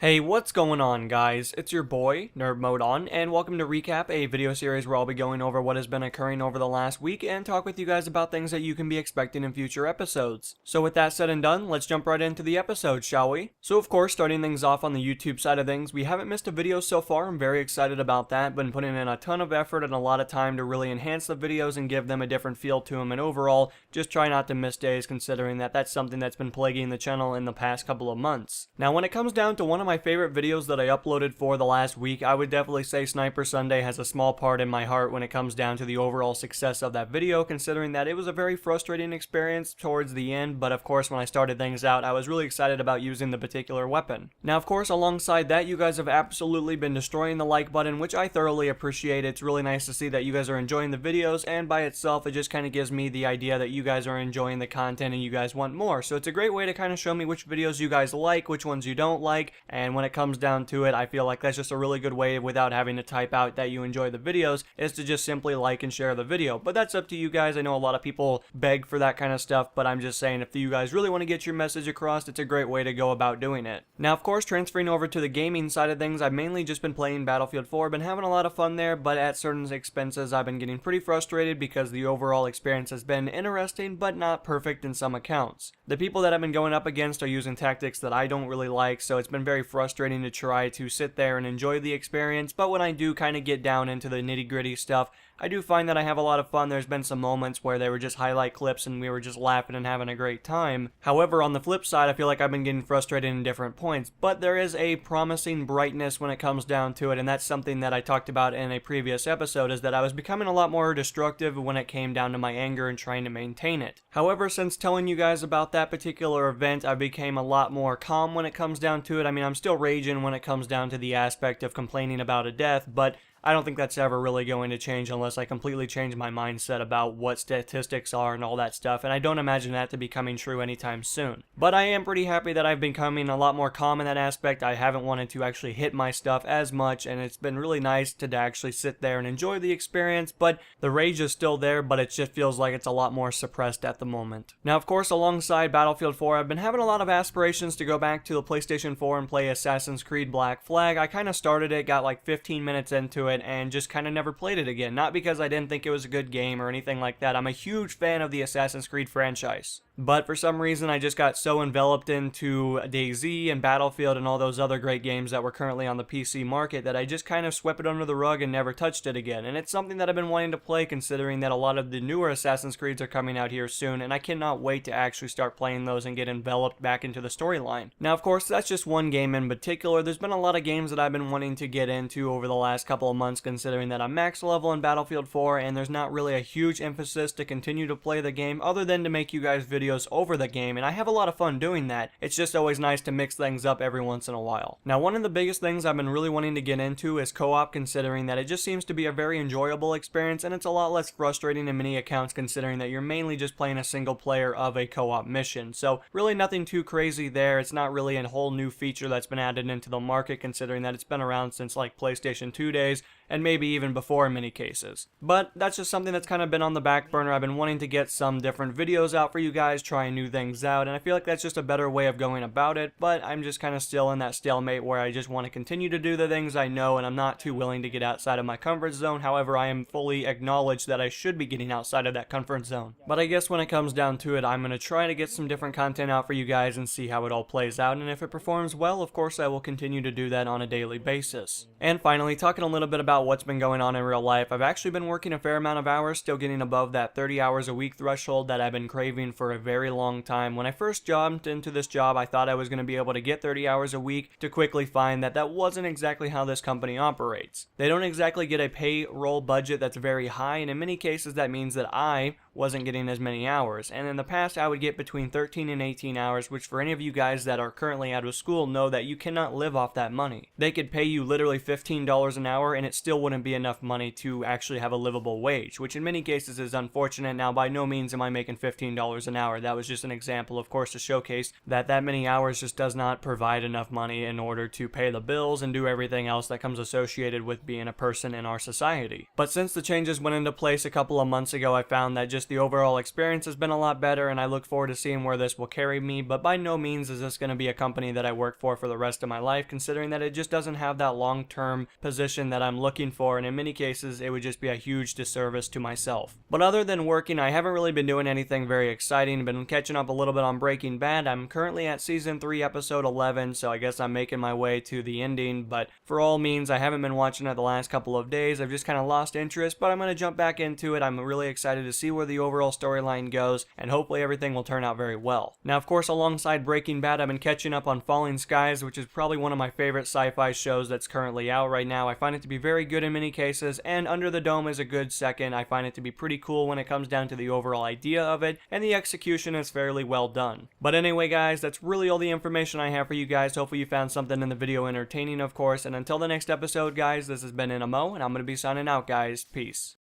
Hey, what's going on, guys? It's your boy, Nerd Mode On, and welcome to Recap, a video series where I'll be going over what has been occurring over the last week and talk with you guys about things that you can be expecting in future episodes. So with that said and done, let's jump right into the episode, shall we? So of course, starting things off on the YouTube side of things, we haven't missed a video so far. I'm very excited about that. Been putting in a ton of effort and a lot of time to really enhance the videos and give them a different feel to them, and overall, just try not to miss days, considering that that's something that's been plaguing the channel in the past couple of months. Now, when it comes down to one of my favorite videos that I uploaded for the last week, I would definitely say Sniper Sunday has a small part in my heart when it comes down to the overall success of that video, considering that it was a very frustrating experience towards the end, but of course when I started things out, I was really excited about using the particular weapon. Now, of course, alongside that, you guys have absolutely been destroying the like button, which I thoroughly appreciate. It's really nice to see that you guys are enjoying the videos, and by itself, it just kind of gives me the idea that you guys are enjoying the content and you guys want more. So it's a great way to kind of show me which videos you guys like, which ones you don't like, and when it comes down to it, I feel like that's just a really good way, without having to type out that you enjoy the videos, is to just simply like and share the video. But that's up to you guys. I know a lot of people beg for that kind of stuff, but I'm just saying, if you guys really want to get your message across, it's a great way to go about doing it. Now, of course, transferring over to the gaming side of things, I've mainly just been playing Battlefield 4, been having a lot of fun there, but at certain expenses, I've been getting pretty frustrated because the overall experience has been interesting, but not perfect in some accounts. The people that I've been going up against are using tactics that I don't really like, so it's been very frustrating to try to sit there and enjoy the experience. But when I do kind of get down into the nitty-gritty stuff, I do find that I have a lot of fun. There's been some moments where they were just highlight clips and we were just laughing and having a great time. However, on the flip side, I feel like I've been getting frustrated in different points, but there is a promising brightness when it comes down to it, and that's something that I talked about in a previous episode, is that I was becoming a lot more destructive when it came down to my anger and trying to maintain it. However, since telling you guys about that particular event, I became a lot more calm when it comes down to it. I mean, I'm still raging when it comes down to the aspect of complaining about a death, but I don't think that's ever really going to change unless I completely change my mindset about what statistics are and all that stuff, and I don't imagine that to be coming true anytime soon. But I am pretty happy that I've been becoming a lot more calm in that aspect. I haven't wanted to actually hit my stuff as much, and it's been really nice to actually sit there and enjoy the experience, but the rage is still there, but it just feels like it's a lot more suppressed at the moment. Now, of course, alongside Battlefield 4, I've been having a lot of aspirations to go back to the PlayStation 4 and play Assassin's Creed Black Flag. I kind of started it, got like 15 minutes into it, and just kind of never played it again. Not because I didn't think it was a good game or anything like that. I'm a huge fan of the Assassin's Creed franchise. But for some reason, I just got so enveloped into DayZ and Battlefield and all those other great games that were currently on the PC market that I just kind of swept it under the rug and never touched it again. And it's something that I've been wanting to play, considering that a lot of the newer Assassin's Creeds are coming out here soon, and I cannot wait to actually start playing those and get enveloped back into the storyline. Now, of course, that's just one game in particular. There's been a lot of games that I've been wanting to get into over the last couple of months, considering that I'm max level in Battlefield 4, and there's not really a huge emphasis to continue to play the game other than to make you guys videos over the game, and I have a lot of fun doing that. It's just always nice to mix things up every once in a while. Now, one of the biggest things I've been really wanting to get into is co-op, considering that it just seems to be a very enjoyable experience, and it's a lot less frustrating in many accounts, considering that you're mainly just playing a single player of a co-op mission. So really nothing too crazy there. It's not really a whole new feature that's been added into the market, considering that it's been around since like PlayStation 2 days, and maybe even before in many cases. But that's just something that's kind of been on the back burner. I've been wanting to get some different videos out for you guys, trying new things out, and I feel like that's just a better way of going about it, but I'm just kind of still in that stalemate where I just want to continue to do the things I know, and I'm not too willing to get outside of my comfort zone. However, I am fully acknowledged that I should be getting outside of that comfort zone. But I guess when it comes down to it, I'm going to try to get some different content out for you guys and see how it all plays out, and if it performs well, of course I will continue to do that on a daily basis. And finally, talking a little bit about what's been going on in real life, I've actually been working a fair amount of hours, still getting above that 30 hours a week threshold that I've been craving for a very long time. When I first jumped into this job, I thought I was going to be able to get 30 hours a week, to quickly find that that wasn't exactly how this company operates. They don't exactly get a payroll budget that's very high, and in many cases that means that I wasn't getting as many hours, and in the past I would get between 13 and 18 hours, which for any of you guys that are currently out of school know that you cannot live off that money. They could pay you literally $15 an hour and it still wouldn't be enough money to actually have a livable wage, which in many cases is unfortunate. Now, by no means am I making $15 an hour. That was just an example, of course, to showcase that that many hours just does not provide enough money in order to pay the bills and do everything else that comes associated with being a person in our society. But since the changes went into place a couple of months ago, I found that just the overall experience has been a lot better, and I look forward to seeing where this will carry me, but by no means is this going to be a company that I work for the rest of my life, considering that it just doesn't have that long-term position that I'm looking for, and in many cases, it would just be a huge disservice to myself. But other than working, I haven't really been doing anything very exciting. Been catching up a little bit on Breaking Bad. I'm currently at season 3, episode 11, so I guess I'm making my way to the ending, but for all means, I haven't been watching it the last couple of days. I've just kind of lost interest, but I'm going to jump back into it. I'm really excited to see where the overall storyline goes, and hopefully everything will turn out very well. Now, of course, alongside Breaking Bad, I've been catching up on Falling Skies, which is probably one of my favorite sci-fi shows that's currently out right now. I find it to be very good in many cases, and Under the Dome is a good second. I find it to be pretty cool when it comes down to the overall idea of it, and the execution is fairly well done. But anyway, guys, that's really all the information I have for you guys. Hopefully you found something in the video entertaining, of course, and until the next episode, guys, this has been NMO, and I'm going to be signing out, guys. Peace.